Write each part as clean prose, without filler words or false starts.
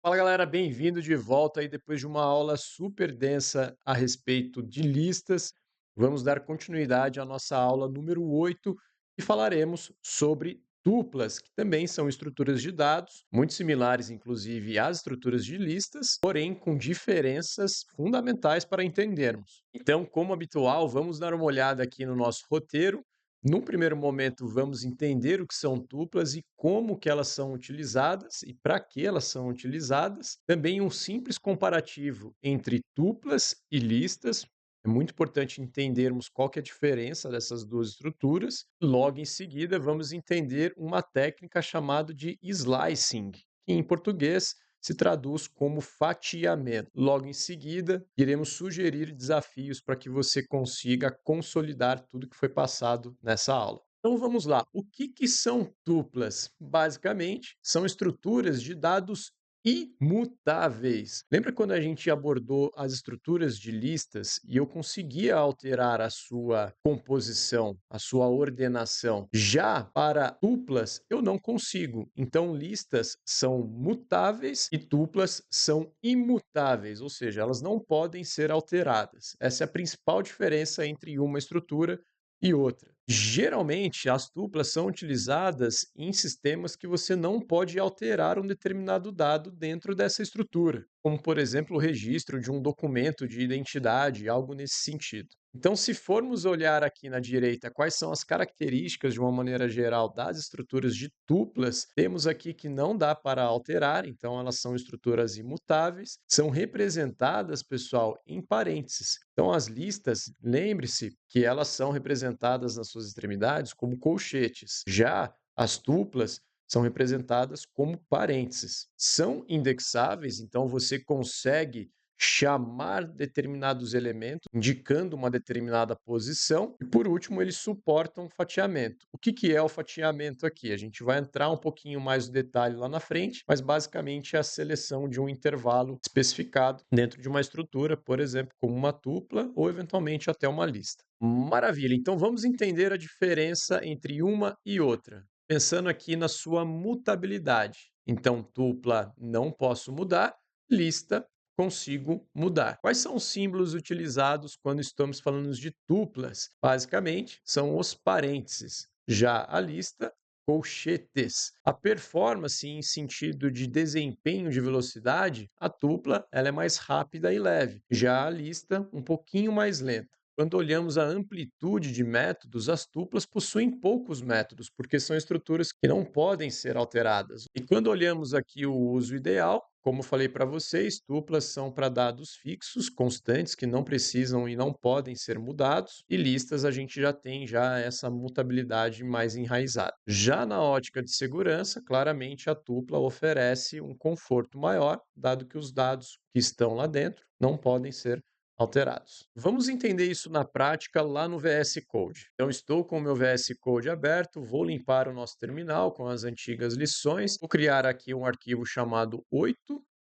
Fala galera, bem-vindo de volta aí depois de uma aula super densa a respeito de listas. Vamos dar continuidade à nossa aula número 8 e falaremos sobre tuplas, que também são estruturas de dados, muito similares inclusive às estruturas de listas, porém com diferenças fundamentais para entendermos. Então, como habitual, vamos dar uma olhada aqui no nosso roteiro. Num primeiro momento, vamos entender o que são tuplas e como que elas são utilizadas e para que elas são utilizadas. Também um simples comparativo entre tuplas e listas. É muito importante entendermos qual que é a diferença dessas duas estruturas. Logo em seguida, vamos entender uma técnica chamada de slicing, que em português se traduz como fatiamento. Logo em seguida, iremos sugerir desafios para que você consiga consolidar tudo que foi passado nessa aula. Então vamos lá. O que são tuplas? Basicamente, são estruturas de dados imutáveis. Lembra quando a gente abordou as estruturas de listas e eu conseguia alterar a sua composição, a sua ordenação? Já para tuplas, eu não consigo. Então, listas são mutáveis e tuplas são imutáveis, ou seja, elas não podem ser alteradas. Essa é a principal diferença entre uma estrutura e outra. Geralmente, as tuplas são utilizadas em sistemas que você não pode alterar um determinado dado dentro dessa estrutura, como, por exemplo, o registro de um documento de identidade, algo nesse sentido. Então, se formos olhar aqui na direita quais são as características, de uma maneira geral, das estruturas de tuplas, temos aqui que não dá para alterar, então elas são estruturas imutáveis, são representadas, pessoal, em parênteses. Então, as listas, lembre-se que elas são representadas nas suas extremidades como colchetes. Já as tuplas são representadas como parênteses. São indexáveis, então você consegue chamar determinados elementos, indicando uma determinada posição. E, por último, eles suportam fatiamento. O que é o fatiamento aqui? A gente vai entrar um pouquinho mais no detalhe lá na frente, mas basicamente é a seleção de um intervalo especificado dentro de uma estrutura, por exemplo, como uma tupla ou eventualmente até uma lista. Maravilha! Então vamos entender a diferença entre uma e outra, pensando aqui na sua mutabilidade. Então, tupla não posso mudar, lista consigo mudar. Quais são os símbolos utilizados quando estamos falando de tuplas? Basicamente, são os parênteses. Já a lista, colchetes. A performance em sentido de desempenho de velocidade, a tupla ela é mais rápida e leve. Já a lista, um pouquinho mais lenta. Quando olhamos a amplitude de métodos, as tuplas possuem poucos métodos, porque são estruturas que não podem ser alteradas. E quando olhamos aqui o uso ideal, como falei para vocês, tuplas são para dados fixos, constantes, que não precisam e não podem ser mudados, e listas a gente já tem essa mutabilidade mais enraizada. Já na ótica de segurança, claramente a tupla oferece um conforto maior, dado que os dados que estão lá dentro não podem ser alterados. Vamos entender isso na prática lá no VS Code. Então, estou com o meu VS Code aberto, vou limpar o nosso terminal com as antigas lições, vou criar aqui um arquivo chamado 8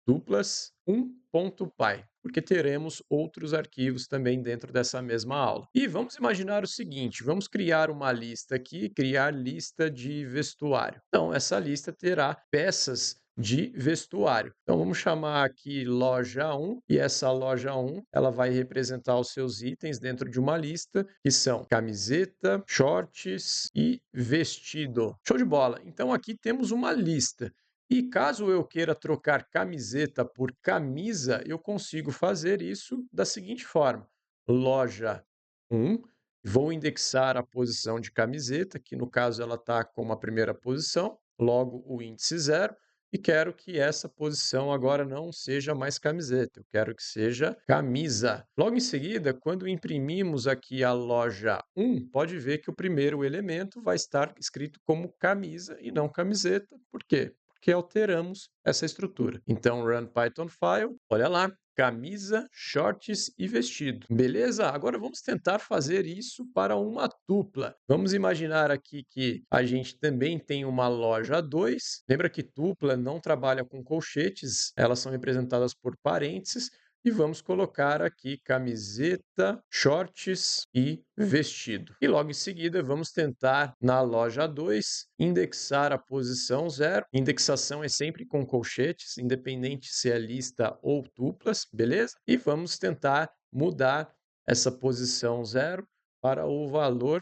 duplas 1.py, porque teremos outros arquivos também dentro dessa mesma aula. E vamos imaginar o seguinte, vamos criar uma lista aqui, criar lista de vestuário. Então, essa lista terá peças de vestuário. Então vamos chamar aqui loja 1 e essa loja 1, ela vai representar os seus itens dentro de uma lista que são camiseta, shorts e vestido. Show de bola. Então aqui temos uma lista. E caso eu queira trocar camiseta por camisa, eu consigo fazer isso da seguinte forma: loja 1, vou indexar a posição de camiseta, que no caso ela está como a primeira posição, logo o índice 0, e quero que essa posição agora não seja mais camiseta, eu quero que seja camisa. Logo em seguida, quando imprimimos aqui a loja 1, pode ver que o primeiro elemento vai estar escrito como camisa e não camiseta. Por quê? Porque alteramos essa estrutura. Então, run Python file, olha lá, camisa, shorts e vestido. Beleza? Agora vamos tentar fazer isso para uma tupla. Vamos imaginar aqui que a gente também tem uma loja 2. Lembra que tupla não trabalha com colchetes, elas são representadas por parênteses. e vamos colocar aqui camiseta, shorts e vestido. E logo em seguida vamos tentar na loja 2 indexar a posição 0. Indexação é sempre com colchetes, independente se é lista ou tuplas, beleza? E vamos tentar mudar essa posição 0 para o valor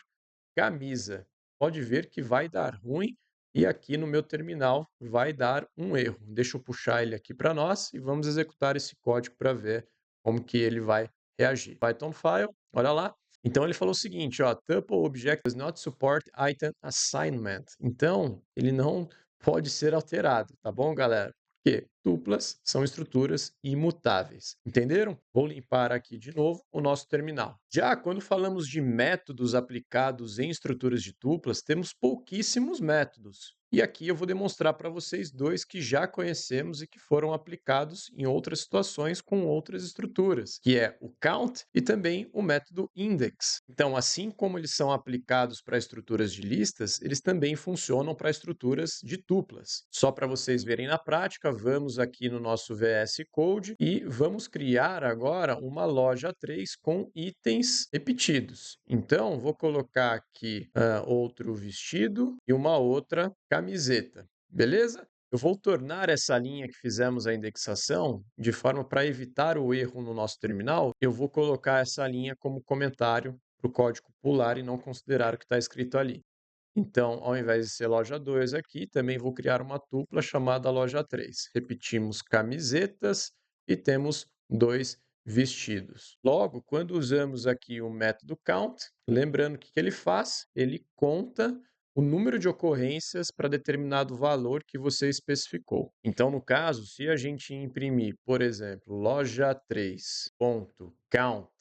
camisa. Pode ver que vai dar ruim e aqui no meu terminal vai dar um erro. Deixa eu puxar ele aqui para nós e vamos executar esse código para ver como que ele vai reagir. Python file, olha lá. Então ele falou o seguinte, ó, tuple object does not support item assignment. Então, ele não pode ser alterado, tá bom, galera? Porque tuplas são estruturas imutáveis. Entenderam? Vou limpar aqui de novo o nosso terminal. Já quando falamos de métodos aplicados em estruturas de tuplas, temos pouquíssimos métodos. E aqui eu vou demonstrar para vocês dois que já conhecemos e que foram aplicados em outras situações com outras estruturas, que é o count e também o método index. Então, assim como eles são aplicados para estruturas de listas, eles também funcionam para estruturas de tuplas. Só para vocês verem na prática, vamos aqui no nosso VS Code e vamos criar agora uma loja 3 com itens repetidos. Então, vou colocar aqui outro vestido e uma outra camiseta, beleza? Eu vou tornar essa linha que fizemos a indexação de forma para evitar o erro no nosso terminal. Eu vou colocar essa linha como comentário para o código pular e não considerar o que está escrito ali. Então, ao invés de ser loja 2 aqui, também vou criar uma tupla chamada loja 3. Repetimos camisetas e temos 2 vestidos. Logo, quando usamos aqui o método count, lembrando o que ele faz, ele conta o número de ocorrências para determinado valor que você especificou. Então, no caso, se a gente imprimir, por exemplo, loja 3.count,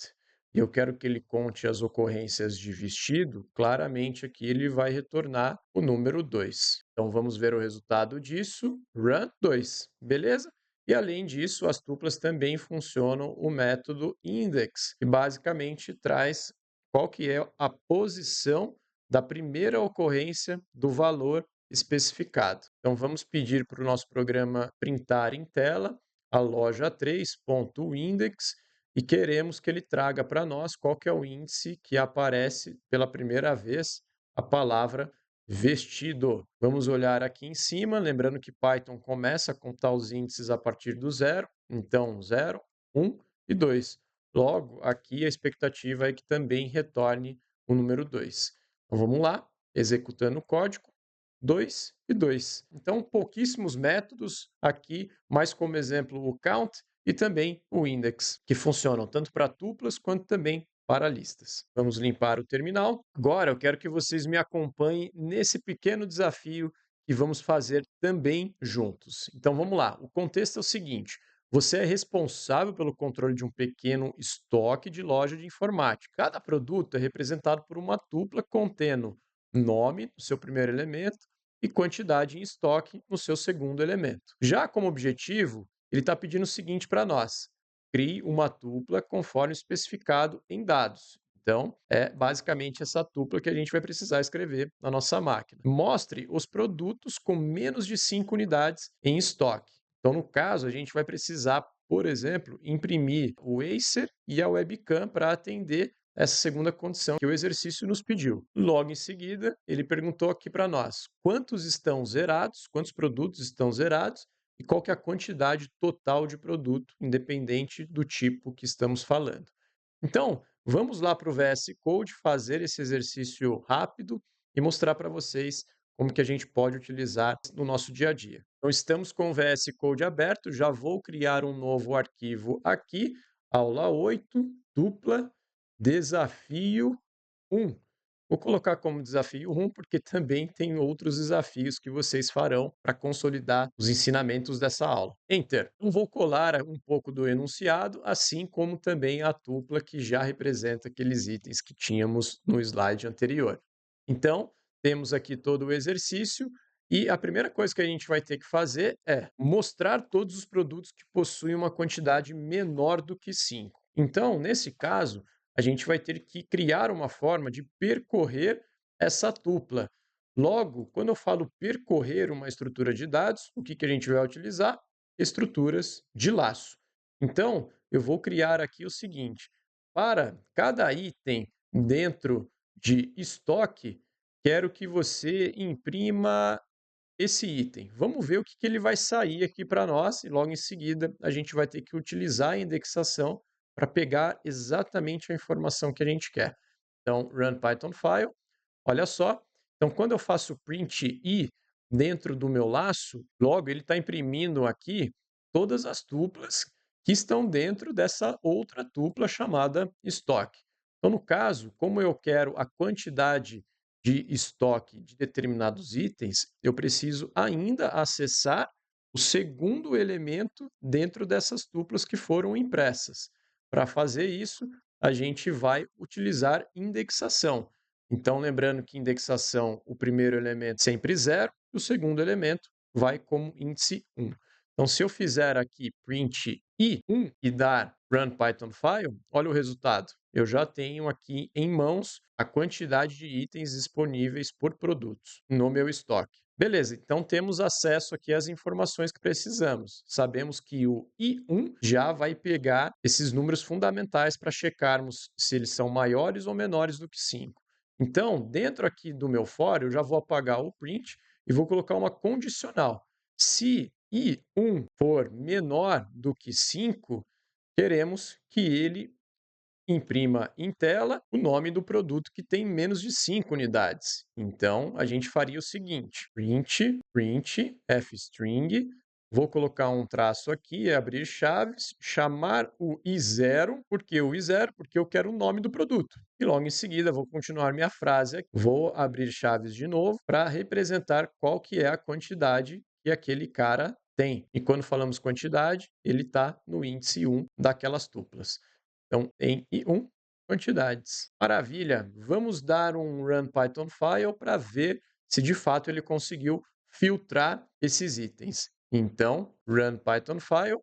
e eu quero que ele conte as ocorrências de vestido, claramente aqui ele vai retornar o número 2. Então, vamos ver o resultado disso, run 2, beleza? E, além disso, as tuplas também funcionam o método index, que basicamente traz qual que é a posição da primeira ocorrência do valor especificado. Então, vamos pedir para o nosso programa printar em tela a loja 3.index e queremos que ele traga para nós qual que é o índice que aparece pela primeira vez a palavra vestido. Vamos olhar aqui em cima, lembrando que Python começa a contar os índices a partir do 0, então 0, 1 e 2. Logo, aqui a expectativa é que também retorne o número 2. Então vamos lá, executando o código, 2 e 2. Então, pouquíssimos métodos aqui, mas como exemplo o count e também o index, que funcionam tanto para tuplas quanto também para listas. Vamos limpar o terminal. Agora eu quero que vocês me acompanhem nesse pequeno desafio que vamos fazer também juntos. Então vamos lá. O contexto é o seguinte: você é responsável pelo controle de um pequeno estoque de loja de informática. Cada produto é representado por uma tupla contendo nome, o seu primeiro elemento, e quantidade em estoque no seu segundo elemento. Já como objetivo, ele está pedindo o seguinte para nós: crie uma tupla conforme especificado em dados. Então, é basicamente essa tupla que a gente vai precisar escrever na nossa máquina. Mostre os produtos com menos de 5 unidades em estoque. Então, no caso, a gente vai precisar, por exemplo, imprimir o Acer e a webcam para atender essa segunda condição que o exercício nos pediu. Logo em seguida, ele perguntou aqui para nós quantos estão zerados, quantos produtos estão zerados e qual que é a quantidade total de produto, independente do tipo que estamos falando. Então, vamos lá para o VS Code fazer esse exercício rápido e mostrar para vocês como que a gente pode utilizar no nosso dia a dia. Então, estamos com o VS Code aberto, já vou criar um novo arquivo aqui, aula 8, dupla, desafio 1. Vou colocar como desafio 1 porque também tem outros desafios que vocês farão para consolidar os ensinamentos dessa aula. Enter. Então, vou colar um pouco do enunciado, assim como também a tupla que já representa aqueles itens que tínhamos no slide anterior. Então, temos aqui todo o exercício e a primeira coisa que a gente vai ter que fazer é mostrar todos os produtos que possuem uma quantidade menor do que 5. Então, nesse caso, a gente vai ter que criar uma forma de percorrer essa tupla. Logo, quando eu falo percorrer uma estrutura de dados, o que a gente vai utilizar? Estruturas de laço. Então, eu vou criar aqui o seguinte: para cada item dentro de estoque, quero que você imprima esse item. Vamos ver o que que ele vai sair aqui para nós, e logo em seguida a gente vai ter que utilizar a indexação para pegar exatamente a informação que a gente quer. Então, run Python file. Olha só, então quando eu faço print i dentro do meu laço, logo ele está imprimindo aqui todas as tuplas que estão dentro dessa outra tupla chamada estoque. Então, no caso, como eu quero a quantidade de estoque de determinados itens, eu preciso ainda acessar o segundo elemento dentro dessas tuplas que foram impressas. Para fazer isso, a gente vai utilizar indexação. Então, lembrando que indexação, o primeiro elemento sempre zero, e o segundo elemento vai como índice 1. Então, se eu fizer aqui print i1 e dar run Python file, olha o resultado. Eu já tenho aqui em mãos a quantidade de itens disponíveis por produtos no meu estoque. Beleza, então temos acesso aqui às informações que precisamos. Sabemos que o I1 já vai pegar esses números fundamentais para checarmos se eles são maiores ou menores do que 5. Então, dentro aqui do meu for, eu já vou apagar o print e vou colocar uma condicional. Se I1 for menor do que 5, queremos que ele imprima em tela o nome do produto que tem menos de 5 unidades. Então, a gente faria o seguinte: print fstring, vou colocar um traço aqui, abrir chaves, chamar o i0, por que o i0? Porque eu quero o nome do produto. E logo em seguida, vou continuar minha frase aqui. Vou abrir chaves de novo para representar qual que é a quantidade que aquele cara tem. E quando falamos quantidade, ele está no índice 1 daquelas tuplas. Então, em I1, quantidades. Maravilha! Vamos dar um run Python file para ver se de fato ele conseguiu filtrar esses itens. Então, run Python file,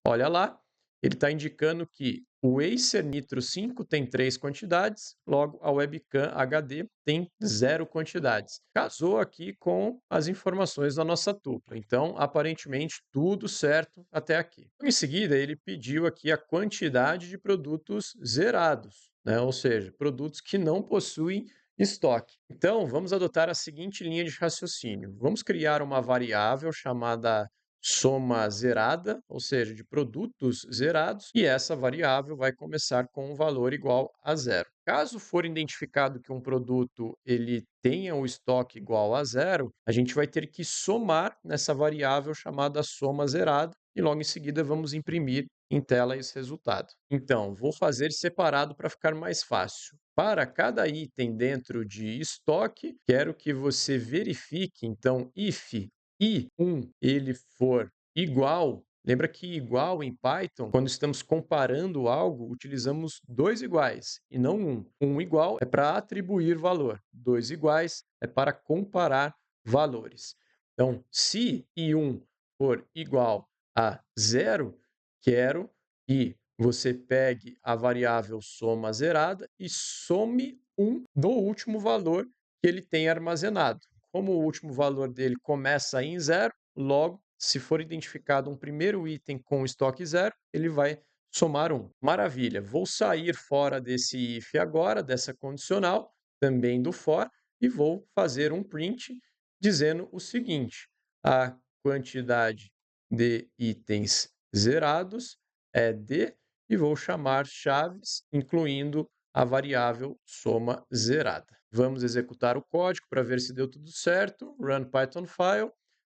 olha lá, ele está indicando que o Acer Nitro 5 tem 3 quantidades, logo a webcam HD tem 0 quantidades. Casou aqui com as informações da nossa tupla. Então, aparentemente, tudo certo até aqui. Em seguida, ele pediu aqui a quantidade de produtos zerados, né? Ou seja, produtos que não possuem estoque. Então, vamos adotar a seguinte linha de raciocínio. Vamos criar uma variável chamada soma zerada, ou seja, de produtos zerados, e essa variável vai começar com um valor igual a zero. Caso for identificado que um produto ele tenha o estoque igual a zero, a gente vai ter que somar nessa variável chamada soma zerada, e logo em seguida vamos imprimir em tela esse resultado. Então, vou fazer separado para ficar mais fácil. Para cada item dentro de estoque, quero que você verifique, então, if i1 ele for igual, lembra que igual em Python, quando estamos comparando algo, utilizamos dois iguais e não um. Um igual é para atribuir valor, dois iguais é para comparar valores. Então, se i1 for igual a zero, quero que você pegue a variável soma zerada e some um do último valor que ele tem armazenado. Como o último valor dele começa em zero, logo, se for identificado um primeiro item com estoque zero, ele vai somar um. Maravilha, vou sair fora desse if agora, dessa condicional, também do for, e vou fazer um print dizendo o seguinte: a quantidade de itens zerados é D, e vou chamar chaves, incluindo a variável soma zerada. Vamos executar o código para ver se deu tudo certo. Run Python file.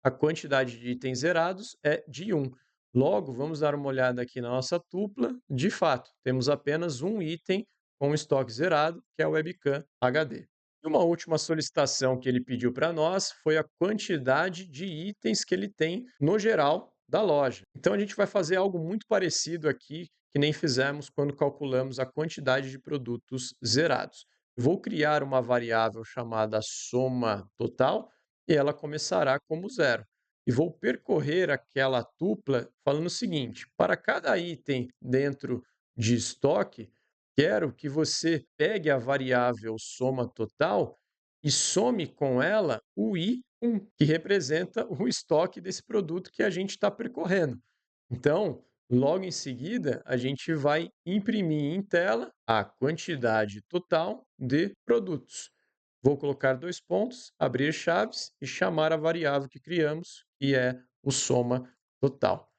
A quantidade de itens zerados é de 1. Logo, vamos dar uma olhada aqui na nossa tupla. De fato, temos apenas um item com estoque zerado, que é a webcam HD. E uma última solicitação que ele pediu para nós foi a quantidade de itens que ele tem no geral da loja. Então a gente vai fazer algo muito parecido aqui, que nem fizemos quando calculamos a quantidade de produtos zerados. Vou criar uma variável chamada soma total e ela começará como zero. E vou percorrer aquela tupla falando o seguinte: para cada item dentro de estoque, quero que você pegue a variável soma total e some com ela o I1, que representa o estoque desse produto que a gente está percorrendo. Então, Logo em seguida, a gente vai imprimir em tela a quantidade total de produtos. Vou colocar dois pontos, abrir chaves e chamar a variável que criamos, que é o soma total.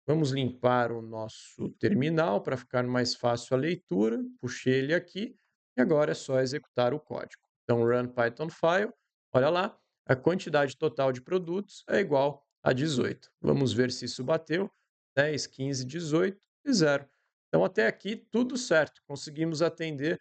Vamos limpar o nosso terminal para ficar mais fácil a leitura. Puxei ele aqui e agora é só executar o código. Então, run Python file, olha lá, a quantidade total de produtos é igual a 18. Vamos ver se isso bateu. 10, 15, 18 e 0. Então, até aqui, tudo certo. Conseguimos atender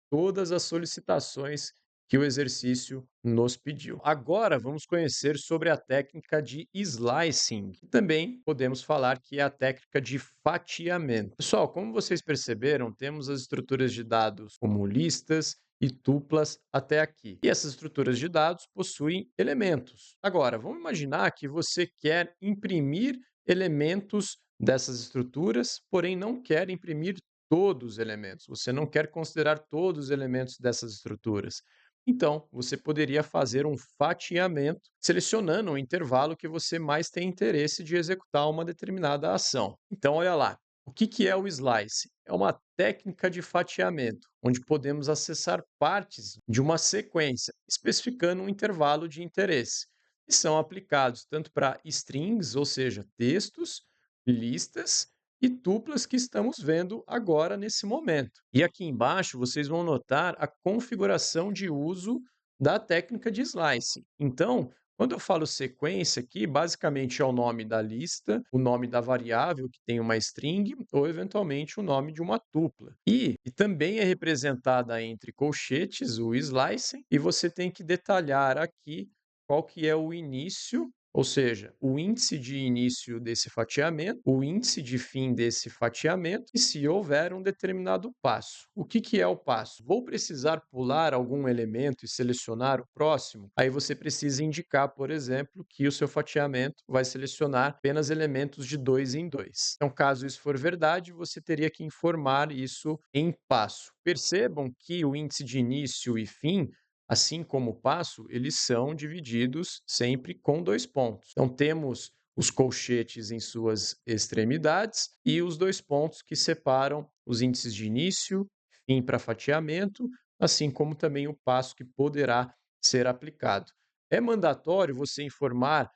todas as solicitações que o exercício nos pediu. Agora vamos conhecer sobre a técnica de slicing. Também podemos falar que é a técnica de fatiamento. Pessoal, como vocês perceberam, temos as estruturas de dados como listas e tuplas até aqui. E essas estruturas de dados possuem elementos. Agora, vamos imaginar que você quer imprimir elementos dessas estruturas, porém não quer imprimir todos os elementos, você não quer considerar todos os elementos dessas estruturas. Então, você poderia fazer um fatiamento, selecionando o intervalo que você mais tem interesse de executar uma determinada ação. Então, olha lá, o que é o slice? É uma técnica de fatiamento, onde podemos acessar partes de uma sequência, especificando um intervalo de interesse. E são aplicados tanto para strings, ou seja, textos, listas e tuplas que estamos vendo agora nesse momento. E aqui embaixo vocês vão notar a configuração de uso da técnica de slice. Então, quando eu falo sequência aqui, basicamente é o nome da lista, o nome da variável que tem uma string ou eventualmente o nome de uma tupla. E também é representada entre colchetes, o slicing, e você tem que detalhar aqui qual que é o início, ou seja, o índice de início desse fatiamento, o índice de fim desse fatiamento e se houver um determinado passo. O que é o passo? Vou precisar pular algum elemento e selecionar o próximo? Aí você precisa indicar, por exemplo, que o seu fatiamento vai selecionar apenas elementos de 2 em 2. Então, caso isso for verdade, você teria que informar isso em passo. Percebam que o índice de início e fim, assim como o passo, eles são divididos sempre com dois pontos. Então, temos os colchetes em suas extremidades e os dois pontos que separam os índices de início, fim para fatiamento, assim como também o passo que poderá ser aplicado. É mandatório você informar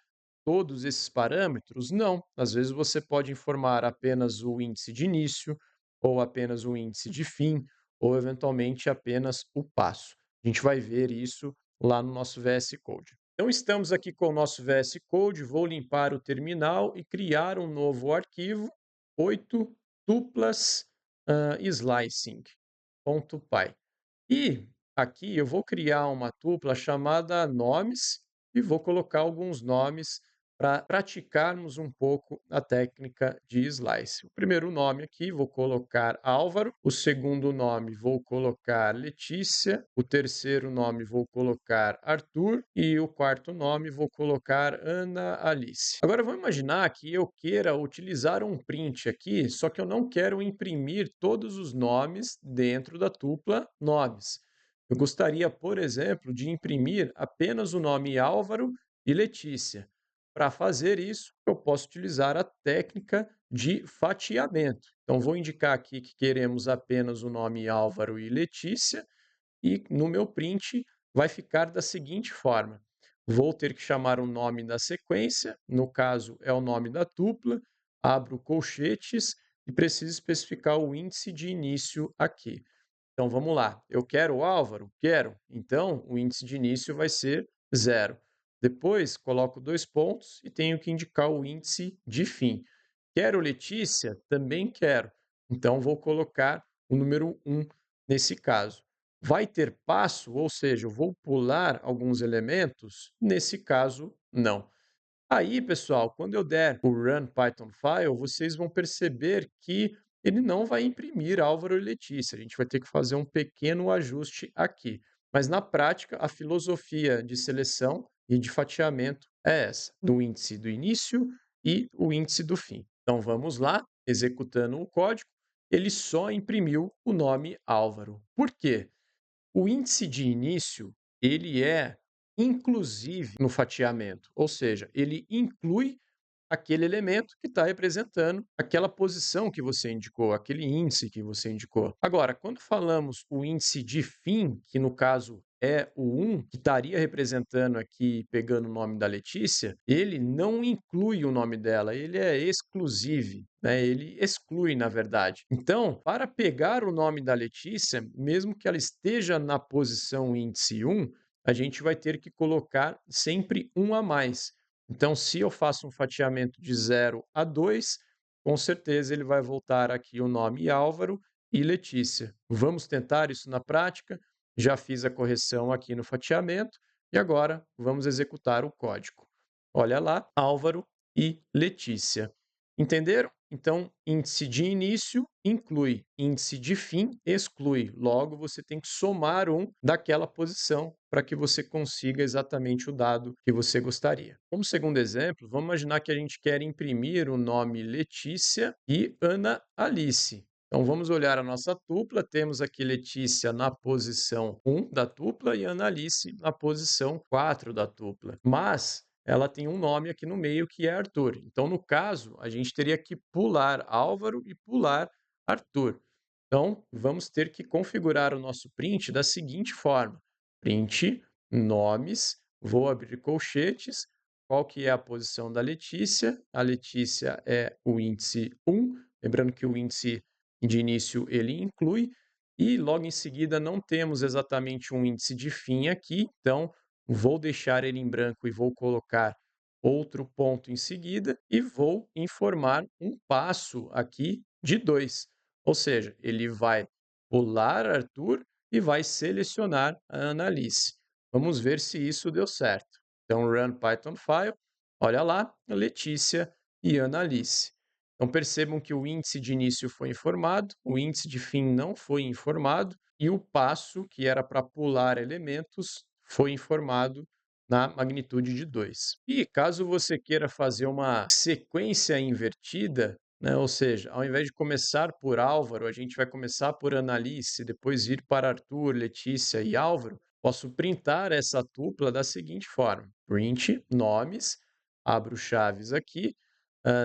todos esses parâmetros? Não. Às vezes você pode informar apenas o índice de início, ou apenas o índice de fim, ou eventualmente apenas o passo. A gente vai ver isso lá no nosso VS Code. Então, estamos aqui com o nosso VS Code. Vou limpar o terminal e criar um novo arquivo, 8 tuplas slicing.py. E aqui eu vou criar uma tupla chamada nomes e vou colocar alguns nomes para praticarmos um pouco a técnica de slice. O primeiro nome aqui vou colocar Álvaro, o segundo nome vou colocar Letícia, o terceiro nome vou colocar Arthur e o quarto nome vou colocar Ana Alice. Agora vamos imaginar que eu queira utilizar um print aqui, só que eu não quero imprimir todos os nomes dentro da tupla nomes. Eu gostaria, por exemplo, de imprimir apenas o nome Álvaro e Letícia. Para fazer isso, eu posso utilizar a técnica de fatiamento. Então, vou indicar aqui que queremos apenas o nome Álvaro e Letícia, e no meu print vai ficar da seguinte forma: vou ter que chamar o nome da sequência, no caso é o nome da tupla, abro colchetes e preciso especificar o índice de início aqui. Então vamos lá. Eu quero o Álvaro? Quero. Então o índice de início vai ser 0. Depois coloco dois pontos e tenho que indicar o índice de fim. Quero Letícia? Também quero. Então vou colocar o número 1 nesse caso. Vai ter passo, ou seja, eu vou pular alguns elementos? Nesse caso, não. Aí, pessoal, quando eu der o run Python file, vocês vão perceber que ele não vai imprimir Álvaro e Letícia. A gente vai ter que fazer um pequeno ajuste aqui. Mas na prática, a filosofia de seleção e de fatiamento é essa, do índice do início e o índice do fim. Então vamos lá, executando o código, ele só imprimiu o nome Álvaro. Por quê? O índice de início, ele é inclusive no fatiamento, ou seja, ele inclui aquele elemento que está representando aquela posição que você indicou, aquele índice que você indicou. Agora, quando falamos o índice de fim, que no caso é o 1, que estaria representando aqui, pegando o nome da Letícia, ele não inclui o nome dela, ele é exclusivo, né? Ele exclui, na verdade. Então, para pegar o nome da Letícia, mesmo que ela esteja na posição índice 1, a gente vai ter que colocar sempre um a mais. Então, se eu faço um fatiamento de 0 a 2, com certeza ele vai voltar aqui o nome Álvaro e Letícia. Vamos tentar isso na prática? Já fiz a correção aqui no fatiamento e agora vamos executar o código. Olha lá, Álvaro e Letícia. Entenderam? Então, índice de início inclui, índice de fim exclui. Logo, você tem que somar um daquela posição para que você consiga exatamente o dado que você gostaria. Como segundo exemplo, vamos imaginar que a gente quer imprimir o nome Letícia e Ana Alice. Então, vamos olhar a nossa tupla. Temos aqui Letícia na posição 1 da tupla e Ana Alice na posição 4 da tupla. Mas ela tem um nome aqui no meio que é Arthur. Então, no caso, a gente teria que pular Álvaro e pular Arthur. Então, vamos ter que configurar o nosso print da seguinte forma. Print nomes, vou abrir colchetes, qual que é a posição da Letícia? A Letícia é o índice 1, lembrando que o índice de início ele inclui, e logo em seguida não temos exatamente um índice de fim aqui, então vou deixar ele em branco e vou colocar outro ponto em seguida e vou informar um passo aqui de 2. Ou seja, ele vai pular Arthur e vai selecionar a Annalise. Vamos ver se isso deu certo. Então, run Python file, olha lá, Letícia e Annalise. Então, percebam que o índice de início foi informado, o índice de fim não foi informado, e o passo, que era para pular elementos, foi informado na magnitude de 2. E caso você queira fazer uma sequência invertida, né, ou seja, ao invés de começar por Álvaro, a gente vai começar por Annalise, depois ir para Arthur, Letícia e Álvaro, posso printar essa tupla da seguinte forma. Print nomes, abro chaves aqui,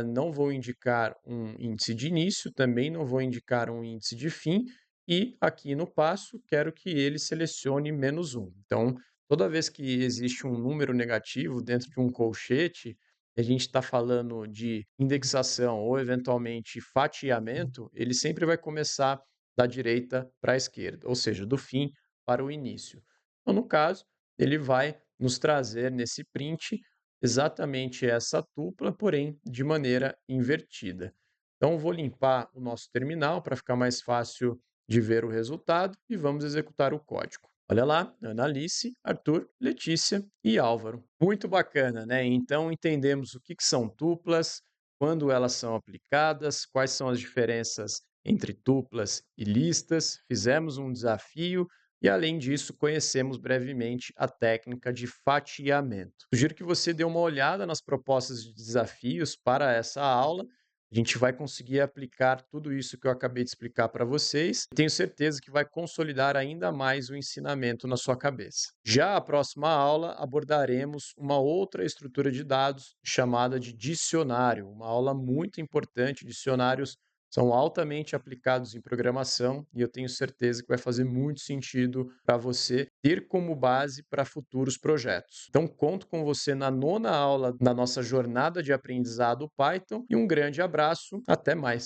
não vou indicar um índice de início, também não vou indicar um índice de fim, e aqui no passo quero que ele selecione -1. Então, toda vez que existe um número negativo dentro de um colchete, a gente está falando de indexação ou eventualmente fatiamento, ele sempre vai começar da direita para a esquerda, ou seja, do fim para o início. Então, no caso, ele vai nos trazer nesse print exatamente essa tupla, porém de maneira invertida. Então, vou limpar o nosso terminal para ficar mais fácil de ver o resultado e vamos executar o código. Olha lá, Annalise, Arthur, Letícia e Álvaro. Muito bacana, né? Então, entendemos o que são tuplas, quando elas são aplicadas, quais são as diferenças entre tuplas e listas, fizemos um desafio e, além disso, conhecemos brevemente a técnica de fatiamento. Sugiro que você dê uma olhada nas propostas de desafios para essa aula. A gente vai conseguir aplicar tudo isso que eu acabei de explicar para vocês. Tenho certeza que vai consolidar ainda mais o ensinamento na sua cabeça. Já a próxima aula abordaremos uma outra estrutura de dados chamada de dicionário, uma aula muito importante. Dicionários são altamente aplicados em programação e eu tenho certeza que vai fazer muito sentido para você ter como base para futuros projetos. Então, conto com você na 9ª aula da nossa jornada de aprendizado Python e um grande abraço, até mais!